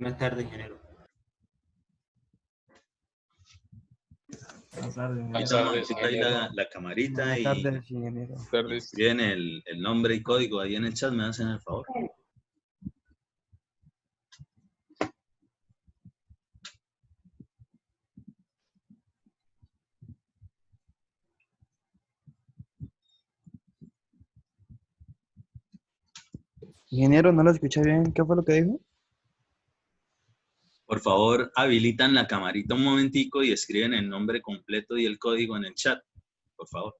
Buenas tardes, ingeniero. Buenas tardes. Ahorita modifica ahí la camarita Buenas y tardes, ingeniero. escriben el nombre y código ahí en el chat, me hacen el favor. Ingeniero, no lo escuché bien. ¿Qué fue lo que dijo? Por favor, habilitan la camarita un momentico y escriben el nombre completo y el código en el chat, por favor.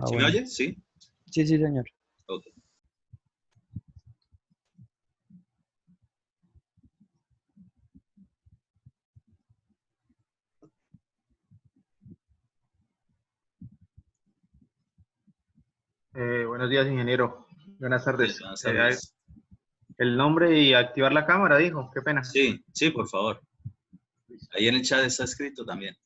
¿Sí me Bueno. oye? ¿Sí? Sí, señor. Ok. Buenos días, ingeniero. Buenas tardes. Buenas tardes. El nombre y activar la cámara, dijo. Qué pena. Sí, sí, por favor. Ahí en el chat está escrito también.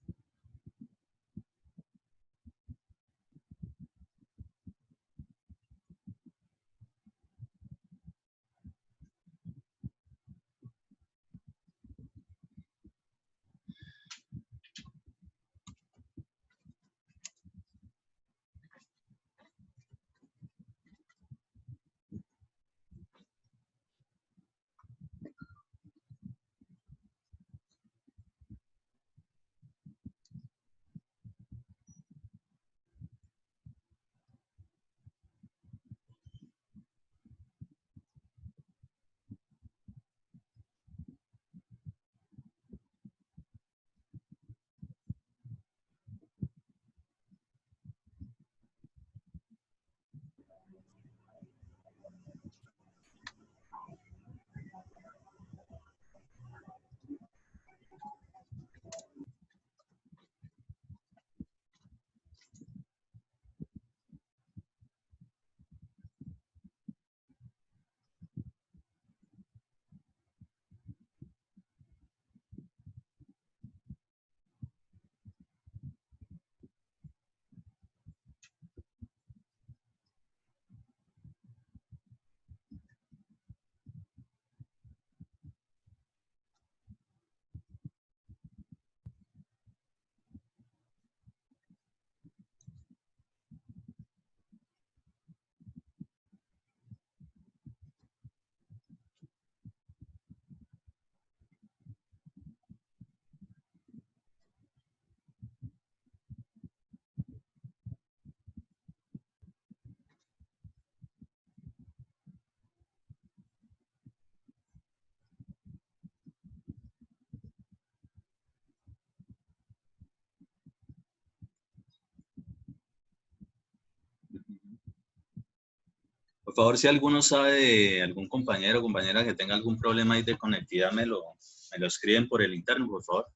Por favor, si alguno sabe de algún compañero o compañera que tenga algún problema ahí de conectividad, me lo escriben por el interno, por favor.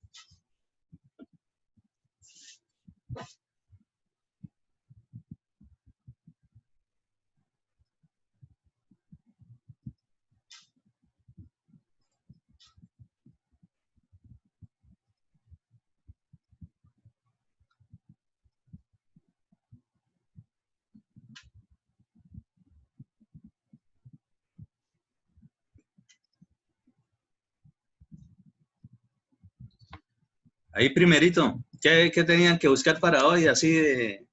Ahí primerito, ¿qué tenían que buscar para hoy, así de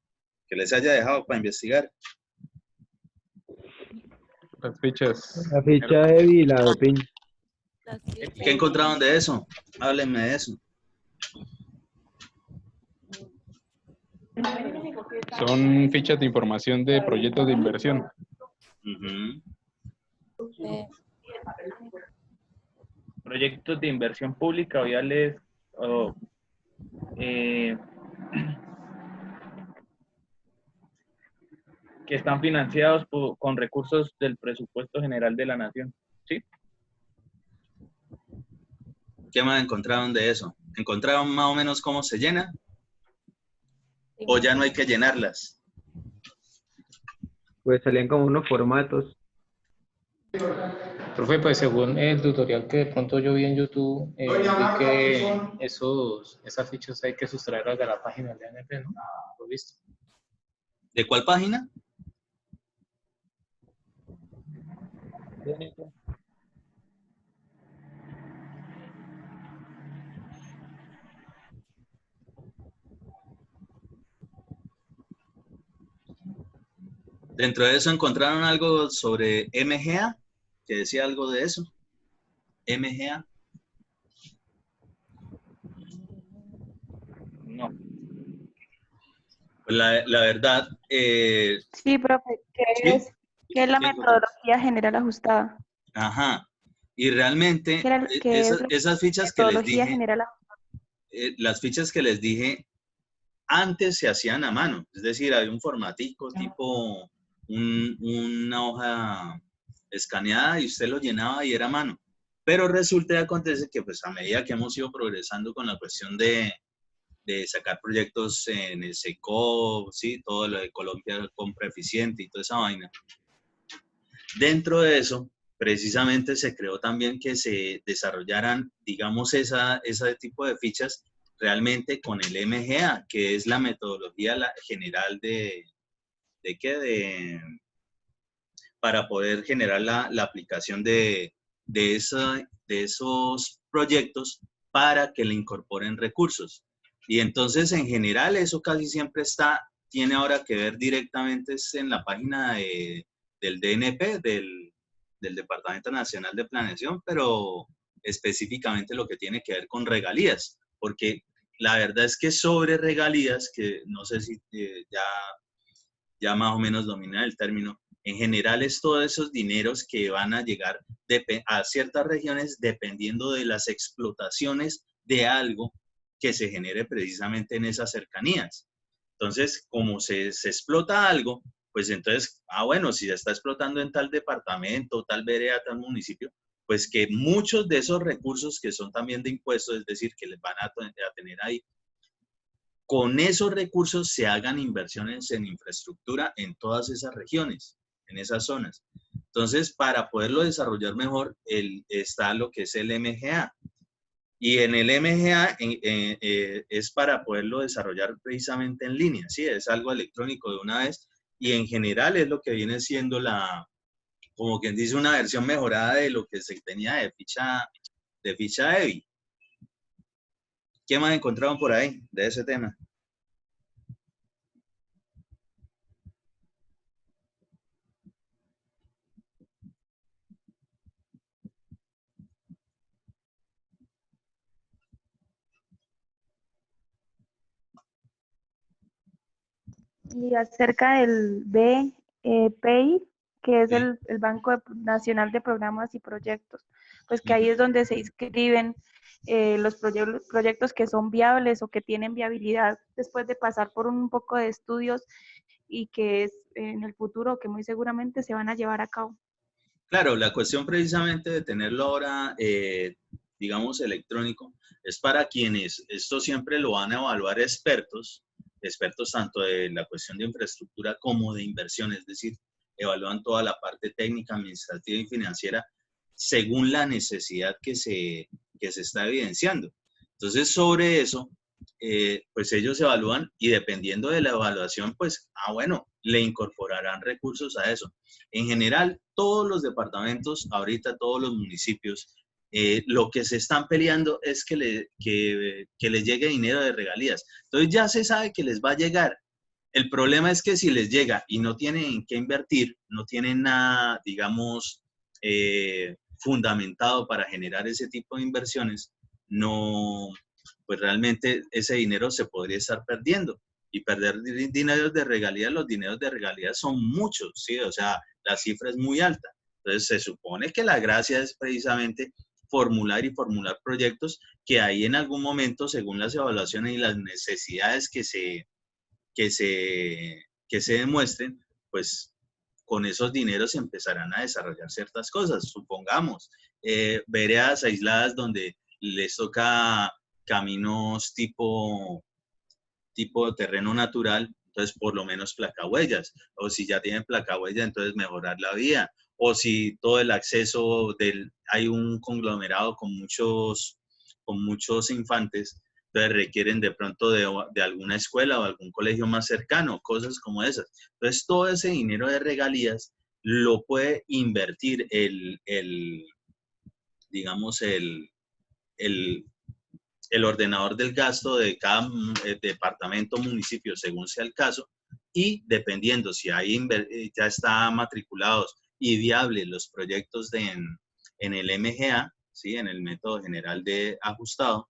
que les haya dejado para investigar? Las fichas. La ficha de EVI y la de PIN. ¿Qué encontraron de eso? Háblenme de eso. Son fichas de información de proyectos de inversión. Ujú. Proyectos de inversión pública, viales, que están financiados con recursos del presupuesto general de la nación. ¿Sí? ¿Qué más encontraron de eso? ¿Encontraron más o menos cómo se llena? ¿O ya no hay que llenarlas? Pues salían como unos formatos. Profe, pues según el tutorial que de pronto yo vi en YouTube, vi que esas fichas hay que sustraerlas de la página de ANP, ¿no? ¿Lo visto? ¿De cuál página? DNP. Dentro de eso encontraron algo sobre MGA, que decía algo de eso. MGA. No. Pues la verdad, Sí, profe, ¿sí? ¿qué es la ¿Sí encontró? metodología general ajustada? Ajá. Y realmente, ¿Qué es la esas fichas que les metodología dije, general ajustada? las fichas que les dije, antes se hacían a mano. Es decir, había un formatico tipo una hoja escaneada y usted lo llenaba y era a mano. Pero resulta y acontece que pues a medida que hemos ido progresando con la cuestión de sacar proyectos en el SECO, ¿sí? Todo lo de Colombia compra eficiente y toda esa vaina. Dentro de eso, precisamente se creó también que se desarrollaran, digamos, ese tipo de fichas realmente con el MGA, que es la metodología general para poder generar la aplicación de esos proyectos para que le incorporen recursos. Y entonces, en general, eso casi siempre tiene ahora que ver directamente en la página del DNP, del Departamento Nacional de Planeación, pero específicamente lo que tiene que ver con regalías, porque la verdad es que sobre regalías, que no sé si ya más o menos domina el término, en general es todos esos dineros que van a llegar a ciertas regiones dependiendo de las explotaciones de algo que se genere precisamente en esas cercanías. Entonces, como se explota algo, pues entonces, bueno, si se está explotando en tal departamento, tal vereda, tal municipio, pues que muchos de esos recursos que son también de impuestos, es decir, que les van a tener ahí, con esos recursos se hagan inversiones en infraestructura en todas esas regiones, en esas zonas. Entonces, para poderlo desarrollar mejor, está lo que es el MGA. Y en el MGA es para poderlo desarrollar precisamente en línea, ¿sí? Es algo electrónico de una vez y en general es lo que viene siendo como quien dice, una versión mejorada de lo que se tenía de ficha EBI. ¿Qué más encontraron por ahí de ese tema? Y acerca del BPI, que es ¿Sí? el Banco Nacional de Programas y Proyectos, pues que ahí es donde se inscriben los proyectos que son viables o que tienen viabilidad después de pasar por un poco de estudios y que es en el futuro que muy seguramente se van a llevar a cabo. Claro, la cuestión precisamente de tenerlo ahora, digamos, electrónico, es para quienes esto siempre lo van a evaluar expertos tanto de la cuestión de infraestructura como de inversión, es decir, evalúan toda la parte técnica, administrativa y financiera según la necesidad que se está evidenciando. Entonces, sobre eso, pues ellos evalúan y dependiendo de la evaluación, pues, bueno, le incorporarán recursos a eso. En general, todos los departamentos, ahorita todos los municipios, lo que se están peleando es que les llegue dinero de regalías. Entonces ya se sabe que les va a llegar. El problema es que si les llega y no tienen en qué invertir, no tienen nada, digamos, fundamentado para generar ese tipo de inversiones, no, pues realmente ese dinero se podría estar perdiendo. Y perder dinero de regalías, los dineros de regalías son muchos, ¿sí? O sea, la cifra es muy alta. Entonces, se supone que la gracia es precisamente formular proyectos que ahí en algún momento, según las evaluaciones y las necesidades que se demuestren, pues con esos dineros se empezarán a desarrollar ciertas cosas. Supongamos, veredas aisladas donde les toca caminos tipo terreno natural, entonces por lo menos placahuellas, o si ya tienen placahuellas, entonces mejorar la vía, o si todo el acceso hay un conglomerado con muchos infantes, entonces requieren de pronto de alguna escuela o algún colegio más cercano, cosas como esas. Entonces todo ese dinero de regalías lo puede invertir digamos, el ordenador del gasto de cada departamento o municipio, según sea el caso, y dependiendo si ahí ya están matriculados y viables los proyectos en el MGA, ¿sí? En el método general de ajustado,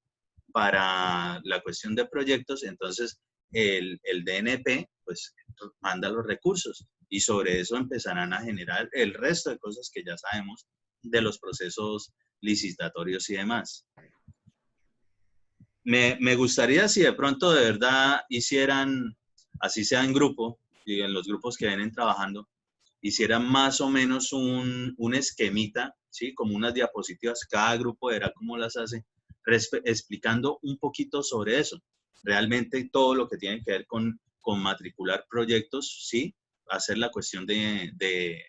para la cuestión de proyectos, entonces el DNP pues manda los recursos y sobre eso empezarán a generar el resto de cosas que ya sabemos de los procesos licitatorios y demás. Me gustaría si de pronto de verdad hicieran, así sea en grupo, y en los grupos que vienen trabajando, hicieran más o menos un esquemita, ¿sí? Como unas diapositivas, cada grupo verá cómo las hace, explicando un poquito sobre eso. Realmente todo lo que tiene que ver con matricular proyectos, ¿sí? Hacer la cuestión de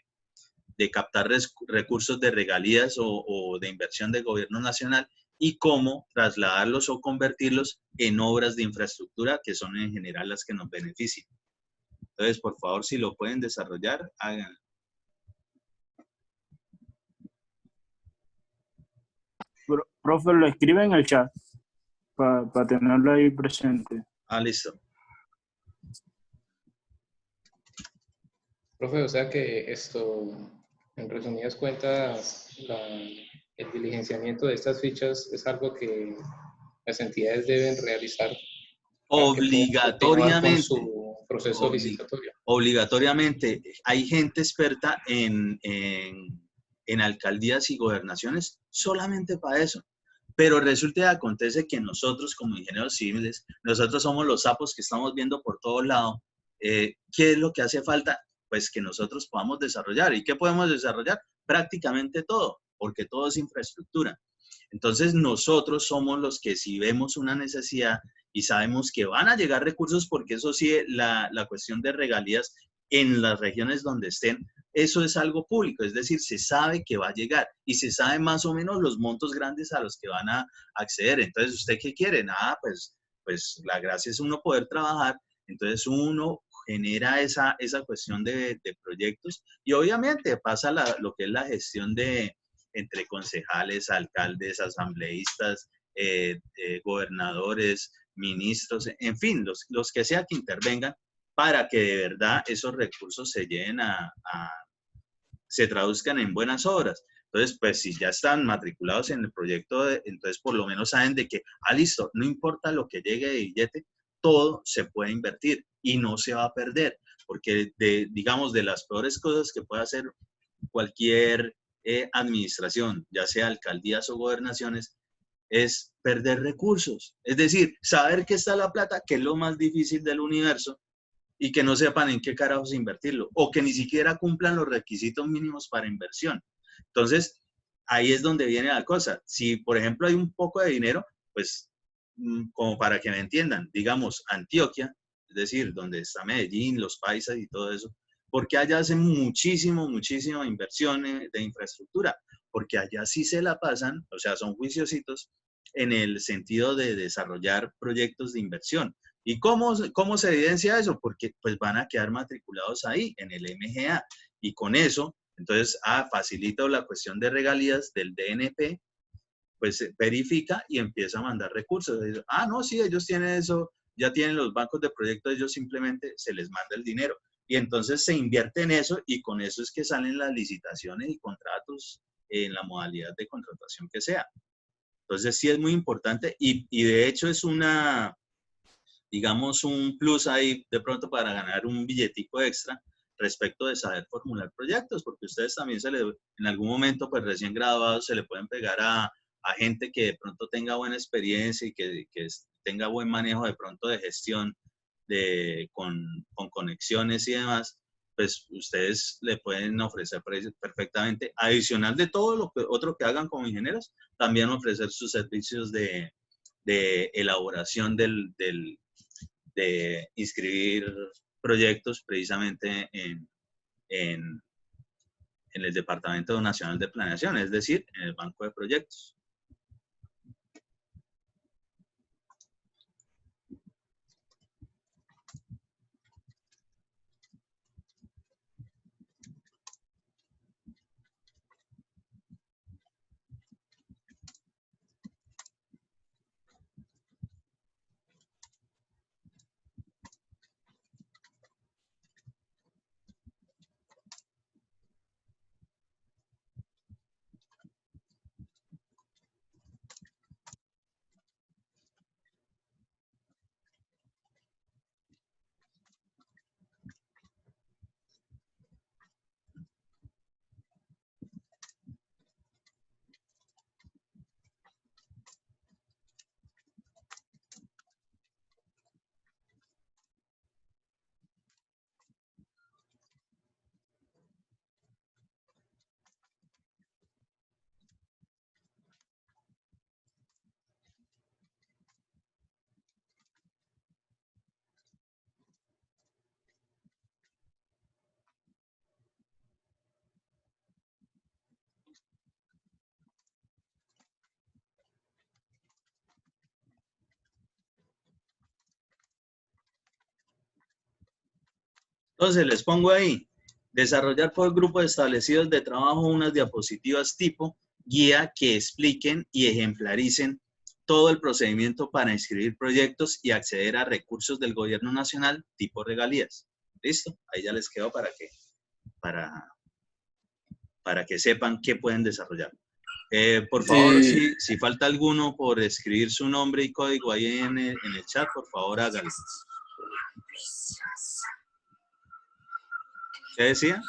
captar recursos de regalías o de inversión del gobierno nacional y cómo trasladarlos o convertirlos en obras de infraestructura que son en general las que nos benefician. Entonces, por favor, si lo pueden desarrollar, háganlo. Profe, lo escribe en el chat para tenerlo ahí presente. Ah, listo. Profe, o sea que esto, en resumidas cuentas, el diligenciamiento de estas fichas es algo que las entidades deben realizar para que puedan continuar con Obligatoriamente. su proceso licitatorio. Obligatoriamente. Hay gente experta en alcaldías y gobernaciones solamente para eso. Pero resulta y acontece que nosotros como ingenieros civiles, nosotros somos los sapos que estamos viendo por todos lados. ¿Qué es lo que hace falta? Pues que nosotros podamos desarrollar. ¿Y qué podemos desarrollar? Prácticamente todo, porque todo es infraestructura. Entonces nosotros somos los que si vemos una necesidad y sabemos que van a llegar recursos, porque eso sí, la cuestión de regalías en las regiones donde estén, eso es algo público, es decir, se sabe que va a llegar y se sabe más o menos los montos grandes a los que van a acceder. Entonces, ¿usted qué quiere? Nada, pues la gracia es uno poder trabajar, entonces uno genera esa cuestión de proyectos y obviamente pasa lo que es la gestión entre concejales, alcaldes, asambleístas, gobernadores, ministros, en fin, los que sea que intervengan para que de verdad esos recursos se lleguen se traduzcan en buenas obras. Entonces, pues si ya están matriculados en el proyecto, entonces por lo menos saben de que, listo, no importa lo que llegue de billete, todo se puede invertir y no se va a perder, porque digamos, de las peores cosas que puede hacer cualquier administración, ya sea alcaldías o gobernaciones, es perder recursos. Es decir, saber que está la plata, que es lo más difícil del universo, y que no sepan en qué carajos invertirlo, o que ni siquiera cumplan los requisitos mínimos para inversión. Entonces, ahí es donde viene la cosa. Si, por ejemplo, hay un poco de dinero, pues, como para que me entiendan, digamos, Antioquia, es decir, donde está Medellín, los paisas y todo eso, porque allá hacen muchísima inversión de infraestructura, porque allá sí se la pasan, o sea, son juiciositos en el sentido de desarrollar proyectos de inversión. ¿Y cómo se evidencia eso? Porque pues van a quedar matriculados ahí, en el MGA. Y con eso, entonces, facilita la cuestión de regalías del DNP, pues verifica y empieza a mandar recursos. No, sí, ellos tienen eso, ya tienen los bancos de proyectos, ellos simplemente se les manda el dinero. Y entonces se invierte en eso y con eso es que salen las licitaciones y contratos en la modalidad de contratación que sea. Entonces sí es muy importante y de hecho es digamos, un plus ahí de pronto para ganar un billetico extra respecto de saber formular proyectos, porque ustedes también en algún momento, pues recién graduados, se le pueden pegar a gente que de pronto tenga buena experiencia y que tenga buen manejo de pronto de gestión con conexiones y demás, pues ustedes le pueden ofrecer perfectamente, adicional de todo lo otro que hagan como ingenieros, también ofrecer sus servicios de elaboración de inscribir proyectos precisamente en el Departamento Nacional de Planeación, es decir, en el Banco de Proyectos. Entonces les pongo ahí, desarrollar por grupos establecidos de trabajo unas diapositivas tipo guía que expliquen y ejemplaricen todo el procedimiento para inscribir proyectos y acceder a recursos del gobierno nacional tipo regalías. ¿Listo? Ahí ya les quedó para que sepan qué pueden desarrollar. Por favor, si falta alguno por escribir su nombre y código ahí en el chat, por favor háganlo. ¿Qué decía?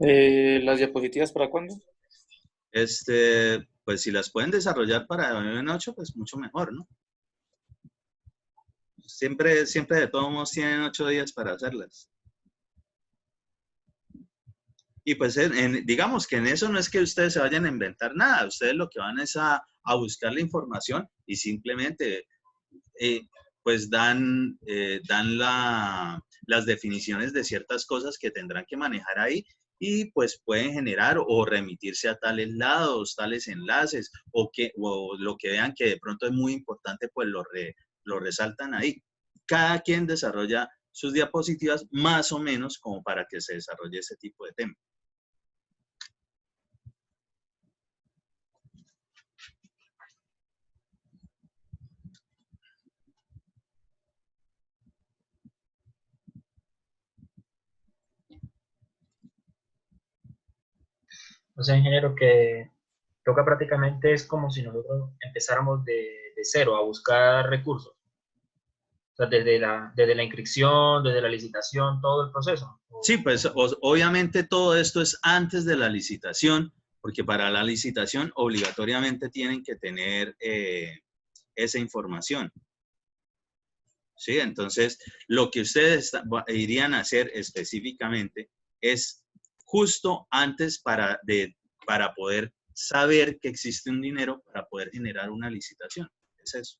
¿Las diapositivas para cuándo? Pues si las pueden desarrollar para en 8, pues mucho mejor, ¿no? Siempre de todos modos tienen 8 días para hacerlas. Y pues digamos que en eso no es que ustedes se vayan a inventar nada, ustedes lo que van es a buscar la información y simplemente pues dan las definiciones de ciertas cosas que tendrán que manejar ahí y pues pueden generar o remitirse a tales lados, tales enlaces o lo que vean que de pronto es muy importante pues lo resaltan ahí. Cada quien desarrolla sus diapositivas más o menos como para que se desarrolle ese tipo de tema. O sea, ingeniero, que toca prácticamente es como si nosotros empezáramos de cero a buscar recursos. O sea, desde la inscripción, desde la licitación, todo el proceso. Sí, pues obviamente todo esto es antes de la licitación, porque para la licitación obligatoriamente tienen que tener esa información. Sí, entonces lo que ustedes irían a hacer específicamente es justo antes para poder saber que existe un dinero para poder generar una licitación. Es eso.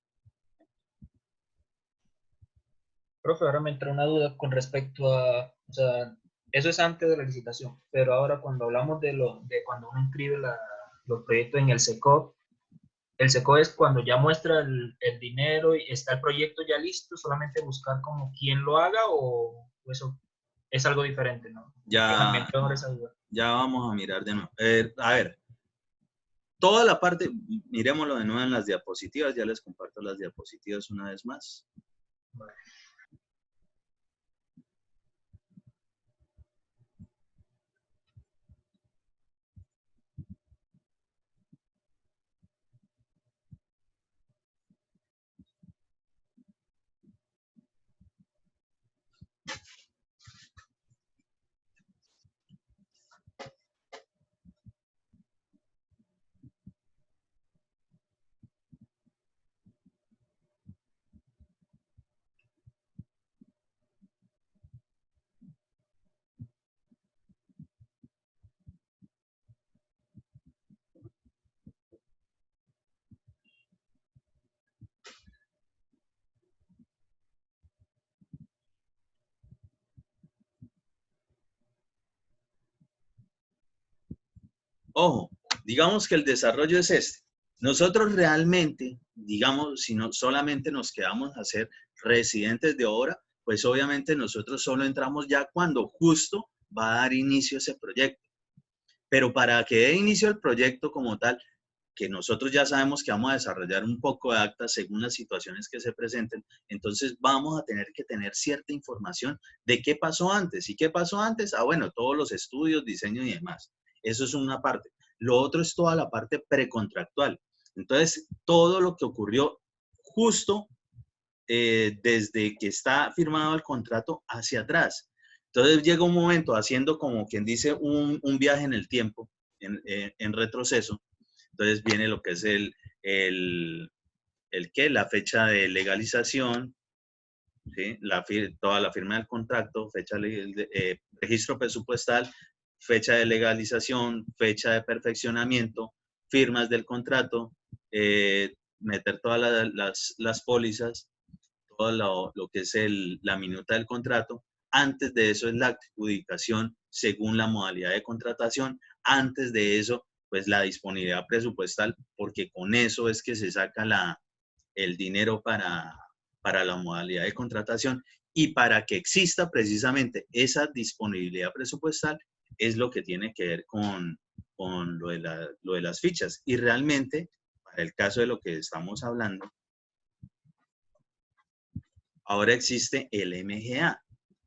Profe, ahora me entra una duda con respecto a, o sea, eso es antes de la licitación, pero ahora cuando hablamos de cuando uno inscribe los proyectos en el SECO es cuando ya muestra el dinero y está el proyecto ya listo, solamente buscar como quién lo haga o eso es algo diferente, ¿no? Ya vamos a mirar de nuevo. A ver, toda la parte, miremoslo de nuevo en las diapositivas, ya les comparto las diapositivas una vez más. Vale. Ojo, digamos que el desarrollo es este. Nosotros realmente, digamos, si no solamente nos quedamos a ser residentes de obra, pues obviamente nosotros solo entramos ya cuando justo va a dar inicio ese proyecto. Pero para que dé inicio el proyecto como tal, que nosotros ya sabemos que vamos a desarrollar un poco de acta según las situaciones que se presenten, entonces vamos a tener que tener cierta información de qué pasó antes. ¿Y qué pasó antes? Ah, bueno, todos los estudios, diseño y demás. Eso es una parte. Lo otro es toda la parte precontractual. Entonces, todo lo que ocurrió justo desde que está firmado el contrato hacia atrás. Entonces, llega un momento haciendo como quien dice un viaje en el tiempo, en retroceso. Entonces, viene lo que es la fecha de legalización, ¿sí? Toda la firma del contrato, registro presupuestal, fecha de legalización, fecha de perfeccionamiento, firmas del contrato, meter todas las pólizas, todo lo que es la minuta del contrato. Antes de eso es la adjudicación según la modalidad de contratación. Antes de eso, pues la disponibilidad presupuestal, porque con eso es que se saca el dinero para para la modalidad de contratación. Y para que exista precisamente esa disponibilidad presupuestal es lo que tiene que ver con lo de las fichas. Y realmente, para el caso de lo que estamos hablando, ahora existe el MGA.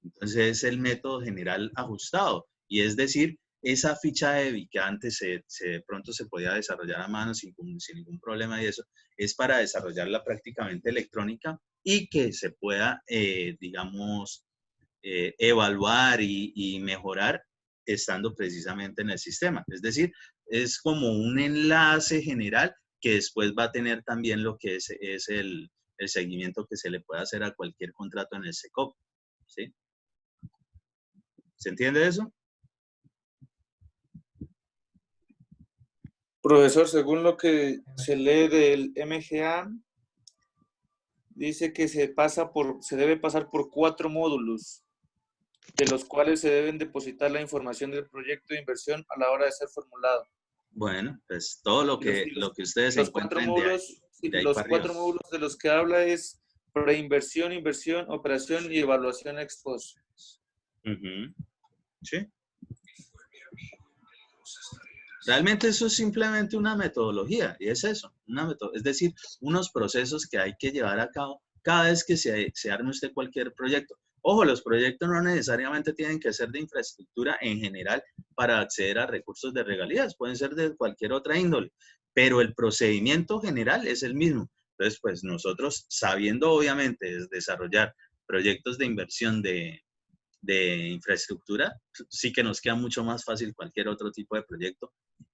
Entonces es el método general ajustado. Y es decir, esa ficha EBI que antes de pronto se podía desarrollar a mano sin ningún problema y eso, es para desarrollarla prácticamente electrónica y que se pueda, digamos, evaluar y mejorar estando precisamente en el sistema. Es decir, es como un enlace general que después va a tener también lo que es el seguimiento que se le puede hacer a cualquier contrato en el SECOP. ¿Sí? ¿Se entiende eso? Profesor, según lo que se lee del MGA, dice que se debe pasar por 4 módulos, de los cuales se deben depositar la información del proyecto de inversión a la hora de ser formulado. Bueno, pues todo lo que ustedes encuentren los 4 módulos de los que habla es preinversión, inversión, operación y evaluación ex post. Sí. Realmente eso es simplemente una metodología, y es eso, es decir, unos procesos que hay que llevar a cabo cada vez que se arme usted cualquier proyecto. Ojo, los proyectos no necesariamente tienen que ser de infraestructura en general para acceder a recursos de regalías, pueden ser de cualquier otra índole, pero el procedimiento general es el mismo. Entonces, pues nosotros, sabiendo obviamente desarrollar proyectos de inversión de infraestructura, sí que nos queda mucho más fácil cualquier otro tipo de proyecto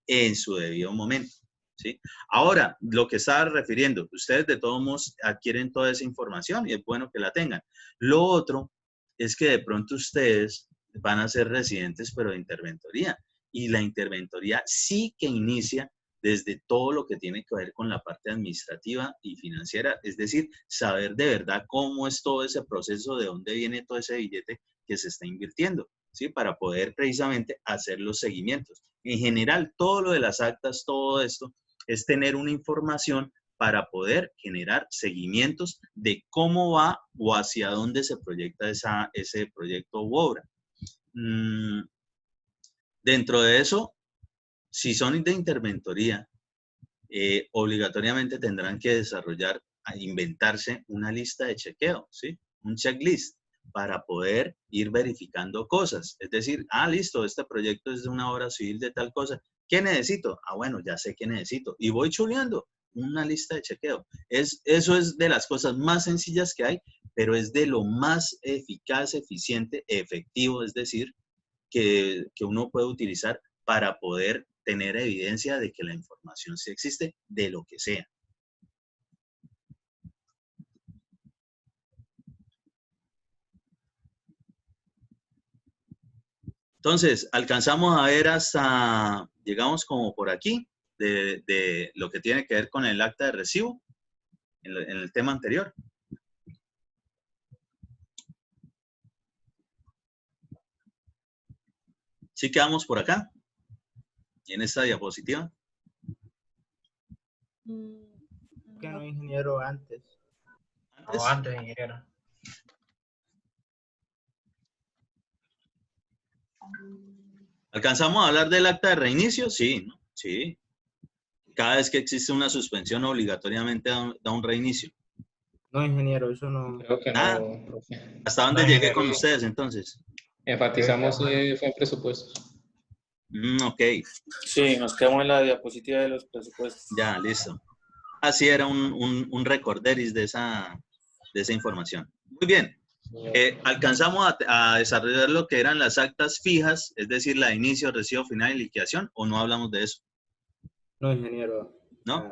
en su debido momento, ¿sí? Ahora, lo que estaba refiriendo, ustedes de todos modos adquieren toda esa información y es bueno que la tengan. Lo otro es que de pronto ustedes van a ser residentes, pero de interventoría, y la interventoría sí que inicia desde todo lo que tiene que ver con la parte administrativa y financiera, es decir, saber de verdad cómo es todo ese proceso, de dónde viene todo ese billete que se está invirtiendo, ¿sí? Para poder precisamente hacer los seguimientos. En general, todo lo de las actas, todo esto, es tener una información para poder generar seguimientos de cómo va o hacia dónde se proyecta ese proyecto u obra. Dentro de eso, si son de interventoría, obligatoriamente tendrán que desarrollar, inventarse una lista de chequeo, ¿sí? Un checklist para poder ir verificando cosas. Es decir, listo, este proyecto es de una obra civil de tal cosa. ¿Qué necesito? Bueno, ya sé qué necesito. Y voy chuleando una lista de chequeo. Eso es de las cosas más sencillas que hay, pero es de lo más eficaz, eficiente, efectivo, es decir, que uno puede utilizar para poder tener evidencia de que la información sí existe, de lo que sea. Entonces, alcanzamos a ver llegamos como por aquí, de lo que tiene que ver con el acta de recibo, en el tema anterior. ¿Sí quedamos por acá? En esta diapositiva. Que no, ingeniero, antes. Antes, ingeniero. ¿Alcanzamos a hablar del acta de reinicio? Sí, ¿no? Sí. Cada vez que existe una suspensión, obligatoriamente da un reinicio. No, ingeniero, eso no. Creo que no, profe. ¿Hasta dónde llegué con ustedes entonces? Enfatizamos fue en presupuestos. Ok. Sí, nos quedamos en la diapositiva de los presupuestos. Ya, listo. Así era un recorderis de esa información. Muy bien. ¿Alcanzamos a desarrollar lo que eran las actas fijas, es decir, la de inicio, recibo, final y liquidación, o no hablamos de eso? No, ingeniero. ¿No?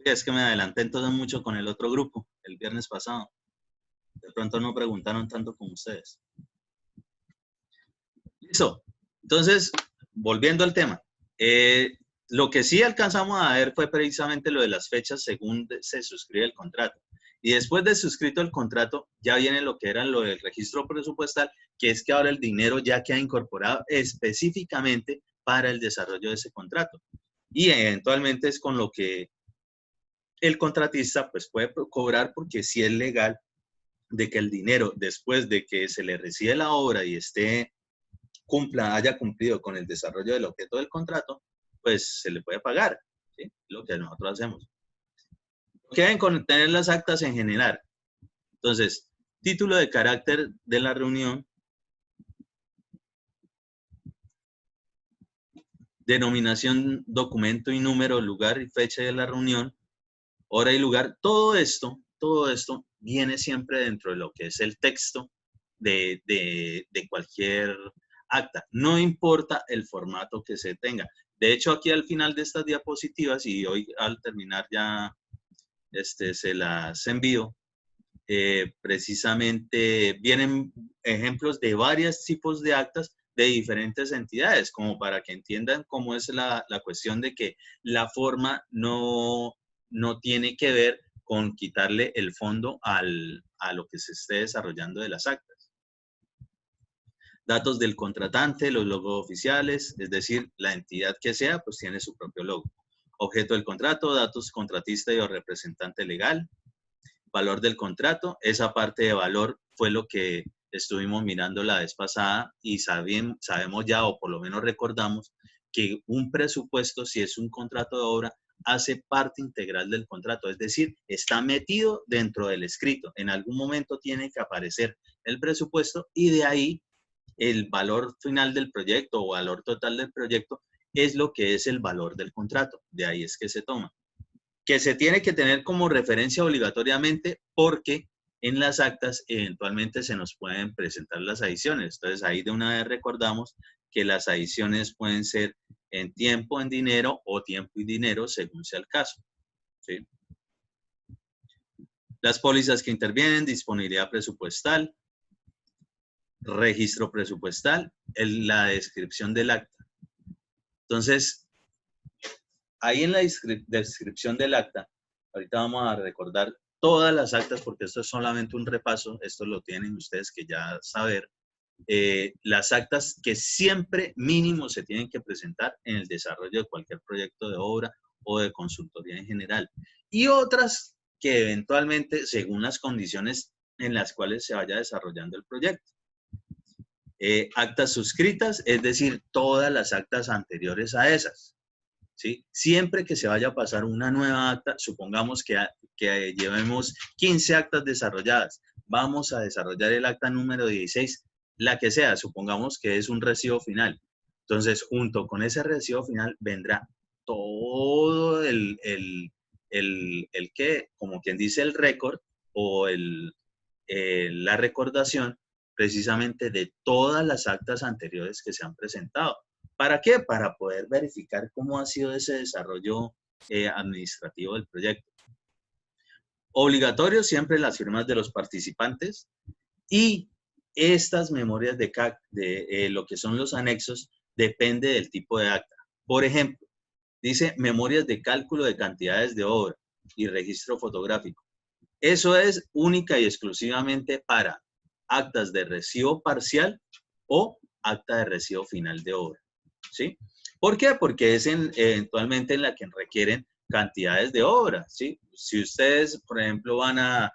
Es que me adelanté entonces mucho con el otro grupo, el viernes pasado. De pronto no preguntaron tanto como ustedes. Listo. Entonces, volviendo al tema. Lo que sí alcanzamos a ver fue precisamente lo de las fechas según se suscribe el contrato. Y después de suscrito el contrato, ya viene lo que era lo del registro presupuestal, que es que ahora el dinero ya queda incorporado específicamente para el desarrollo de ese contrato. Y eventualmente es con lo que el contratista pues puede cobrar, porque sí es legal de que el dinero, después de que se le recibe la obra y haya cumplido con el desarrollo del objeto del contrato, pues se le puede pagar, ¿sí? Lo que nosotros hacemos. ¿Qué deben contener las actas en general? Entonces, título de carácter de la reunión, denominación, documento y número, lugar y fecha de la reunión, hora y lugar, todo esto viene siempre dentro de lo que es el texto de cualquier acta. No importa el formato que se tenga. De hecho, aquí al final de estas diapositivas, y hoy al terminar ya se las envío, precisamente vienen ejemplos de varios tipos de actas de diferentes entidades, como para que entiendan cómo es la cuestión de que la forma no tiene que ver con quitarle el fondo a lo que se esté desarrollando de las actas. Datos del contratante, los logos oficiales, es decir, la entidad que sea, pues tiene su propio logo. Objeto del contrato, datos contratista y o representante legal. Valor del contrato, esa parte de valor fue lo que estuvimos mirando la vez pasada y sabemos ya, o por lo menos recordamos, que un presupuesto, si es un contrato de obra, hace parte integral del contrato, es decir, está metido dentro del escrito. En algún momento tiene que aparecer el presupuesto y de ahí el valor final del proyecto o valor total del proyecto es lo que es el valor del contrato. De ahí es que se toma. Que se tiene que tener como referencia obligatoriamente porque en las actas eventualmente se nos pueden presentar las adiciones. Entonces ahí de una vez recordamos que las adiciones pueden ser en tiempo, en dinero o tiempo y dinero según sea el caso. ¿Sí? Las pólizas que intervienen, disponibilidad presupuestal, registro presupuestal, la descripción del acta. Entonces, ahí en la descripción del acta, ahorita vamos a recordar todas las actas porque esto es solamente un repaso, esto lo tienen ustedes que ya saber. Las actas que siempre mínimo se tienen que presentar en el desarrollo de cualquier proyecto de obra o de consultoría en general. Y otras que eventualmente, según las condiciones en las cuales se vaya desarrollando el proyecto. Actas suscritas, es decir, todas las actas anteriores a esas. ¿Sí? Siempre que se vaya a pasar una nueva acta, supongamos que llevemos 15 actas desarrolladas, vamos a desarrollar el acta número 16, la que sea, supongamos que es un recibo final. Entonces, junto con ese recibo final vendrá todo como quien dice, el récord o la recordación precisamente de todas las actas anteriores que se han presentado. ¿Para qué? Para poder verificar cómo ha sido ese desarrollo administrativo del proyecto. Obligatorio siempre las firmas de los participantes y estas memorias de lo que son los anexos depende del tipo de acta. Por ejemplo, dice memorias de cálculo de cantidades de obra y registro fotográfico. Eso es única y exclusivamente para actas de recibo parcial o acta de recibo final de obra. ¿Sí? ¿Por qué? Porque es eventualmente en la que requieren cantidades de obra, ¿sí? Si ustedes, por ejemplo, van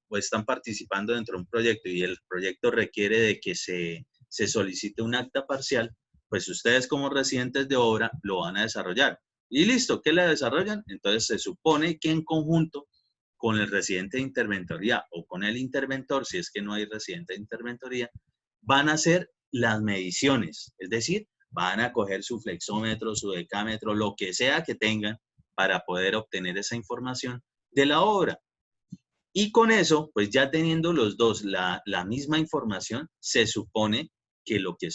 o están participando dentro de un proyecto y el proyecto requiere de que se solicite un acta parcial, pues ustedes como residentes de obra lo van a desarrollar. Y listo, ¿qué le desarrollan? Entonces se supone que en conjunto con el residente de interventoría o con el interventor, si es que no hay residente de interventoría, van a hacer las mediciones, es decir, van a coger su flexómetro, su decámetro, lo que sea que tengan para poder obtener esa información de la obra. Y con eso, pues ya teniendo los dos la misma información, se supone que lo que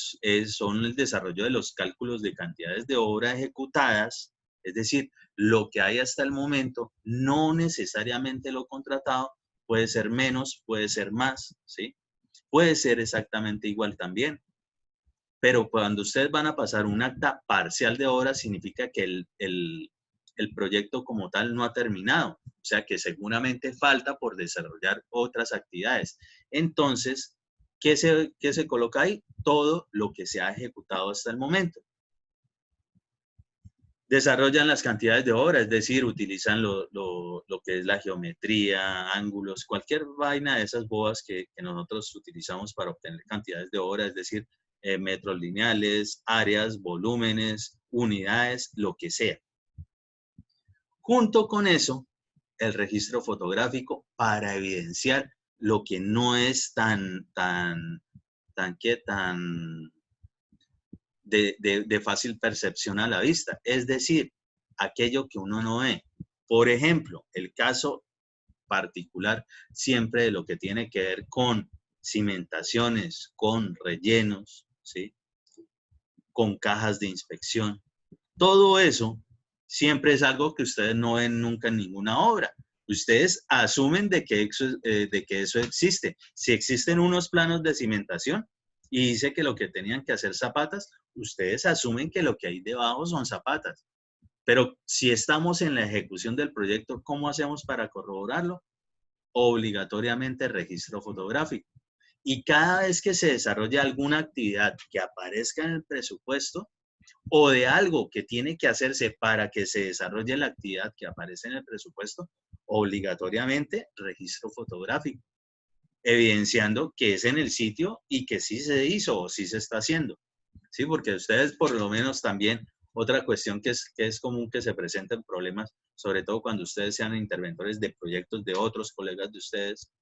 son el desarrollo de los cálculos de cantidades de obra ejecutadas, es decir, lo que hay hasta el momento, no necesariamente lo contratado, puede ser menos, puede ser más, ¿sí? Puede ser exactamente igual también. Pero cuando ustedes van a pasar un acta parcial de obra, significa que el proyecto como tal no ha terminado. O sea que seguramente falta por desarrollar otras actividades. Entonces, ¿qué se coloca ahí? Todo lo que se ha ejecutado hasta el momento. Desarrollan las cantidades de hora, es decir, utilizan lo que es la geometría, ángulos, cualquier vaina de esas bobas que nosotros utilizamos para obtener cantidades de hora, es decir, metros lineales, áreas, volúmenes, unidades, lo que sea. Junto con eso, el registro fotográfico para evidenciar lo que no es tan de fácil percepción a la vista, es decir, aquello que uno no ve. Por ejemplo, el caso particular siempre de lo que tiene que ver con cimentaciones, con rellenos, ¿sí? Con cajas de inspección. Todo eso siempre es algo que ustedes no ven nunca en ninguna obra. Ustedes asumen de que eso existe. Si existen unos planos de cimentación y dice que lo que tenían que hacer zapatas, ustedes asumen que lo que hay debajo son zapatas. Pero si estamos en la ejecución del proyecto, ¿cómo hacemos para corroborarlo? Obligatoriamente registro fotográfico. Y cada vez que se desarrolla alguna actividad que aparezca en el presupuesto o de algo que tiene que hacerse para que se desarrolle la actividad que aparece en el presupuesto, obligatoriamente registro fotográfico, evidenciando que es en el sitio y que sí se hizo o sí se está haciendo. Sí, porque ustedes por lo menos también, otra cuestión que es común que se presenten problemas, sobre todo cuando ustedes sean interventores de proyectos de otros colegas de ustedes,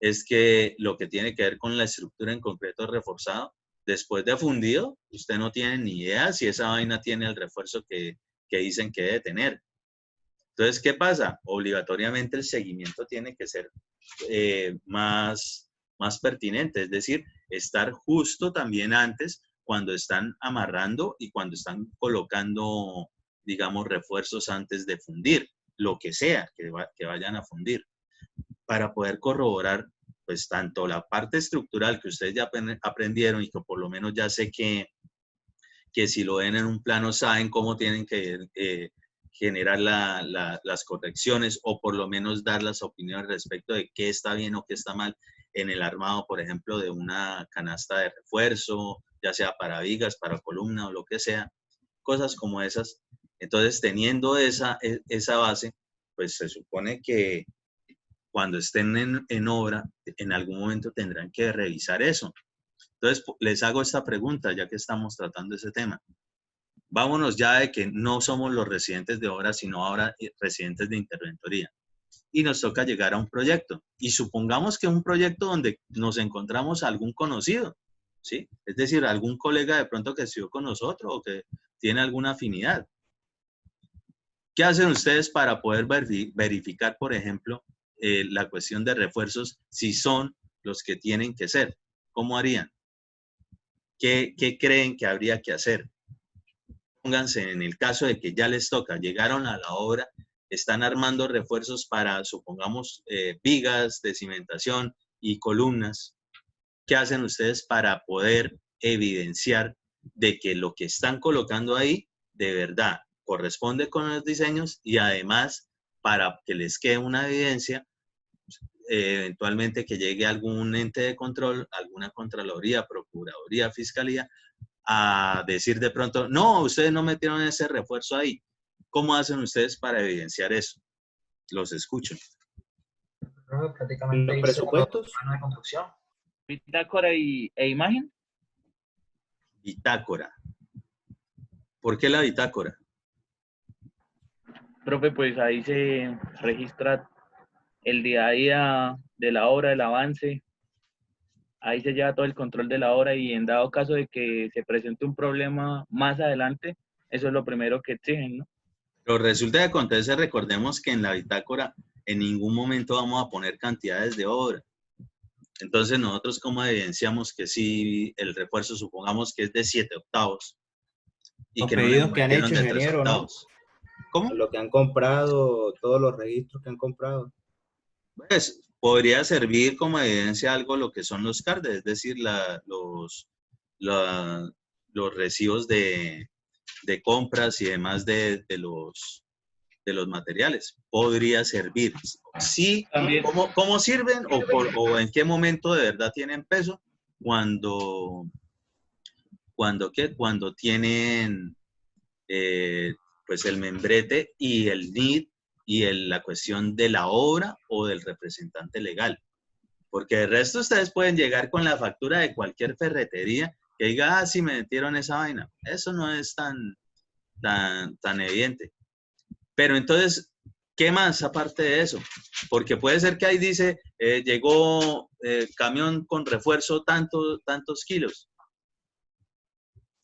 es que lo que tiene que ver con la estructura en concreto reforzado, después de fundido, usted no tiene ni idea si esa vaina tiene el refuerzo que dicen que debe tener. Entonces, ¿qué pasa? Obligatoriamente el seguimiento tiene que ser más pertinente, es decir, estar justo también antes cuando están amarrando y cuando están colocando, digamos, refuerzos antes de fundir, lo que sea que vayan a fundir, para poder corroborar, pues, tanto la parte estructural que ustedes ya aprendieron y que por lo menos ya sé que si lo ven en un plano saben cómo tienen que generar las correcciones o por lo menos dar las opiniones respecto de qué está bien o qué está mal en el armado, por ejemplo, de una canasta de refuerzo, ya sea para vigas, para columna o lo que sea, cosas como esas. Entonces, teniendo esa base, pues se supone que cuando estén en obra, en algún momento tendrán que revisar eso. Entonces, les hago esta pregunta, ya que estamos tratando ese tema. Vámonos ya de que no somos los residentes de obra, sino ahora residentes de interventoría. Y nos toca llegar a un proyecto. Y supongamos que un proyecto donde nos encontramos a algún conocido, ¿sí? Es decir, algún colega de pronto que estudió con nosotros o que tiene alguna afinidad. ¿Qué hacen ustedes para poder verificar, por ejemplo, la cuestión de refuerzos, si son los que tienen que ser? ¿Cómo harían? ¿Qué creen que habría que hacer? Pónganse en el caso de que ya les toca, llegaron a la obra, están armando refuerzos para, supongamos, vigas de cimentación y columnas. ¿Qué hacen ustedes para poder evidenciar de que lo que están colocando ahí de verdad corresponde con los diseños y además para que les quede una evidencia, eventualmente que llegue algún ente de control, alguna Contraloría, Procuraduría, Fiscalía, a decir de pronto, no, ustedes no metieron ese refuerzo ahí. ¿Cómo hacen ustedes para evidenciar eso? Los escucho. Prácticamente Los irse a presupuestos. plano de construcción. Bitácora e imagen. Bitácora. ¿Por qué la bitácora? Profe, pues ahí se registra el día a día de la obra, el avance. Ahí se lleva todo el control de la obra y en dado caso de que se presente un problema más adelante, eso es lo primero que exigen, ¿no? Pero resulta que acontece, recordemos que en la bitácora en ningún momento vamos a poner cantidades de obra. Entonces nosotros ¿cómo evidenciamos que si el refuerzo supongamos que es de 7/8 y Los que no le pedidos que han metieron hecho, de ingeniero, ¿no? 3/8? ¿Cómo? Lo que han comprado, todos los registros que han comprado. Pues podría servir como evidencia algo lo que son los cardes, es decir, los recibos de compras y demás de los materiales. Podría servir. Sí, ¿cómo sirven o en qué momento de verdad tienen peso? Cuando tienen Pues el membrete y el NID y la cuestión de la obra o del representante legal. Porque el resto ustedes pueden llegar con la factura de cualquier ferretería que diga, ah, sí, me metieron esa vaina. Eso no es tan evidente. Pero entonces, ¿qué más aparte de eso? Porque puede ser que ahí dice, llegó camión con refuerzo tantos kilos.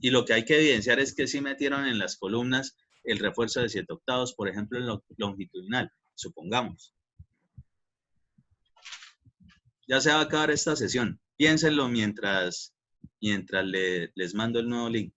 Y lo que hay que evidenciar es que sí metieron en las columnas el refuerzo de 7/8, por ejemplo, en lo longitudinal, supongamos. Ya se va a acabar esta sesión. Piénsenlo mientras les mando el nuevo link.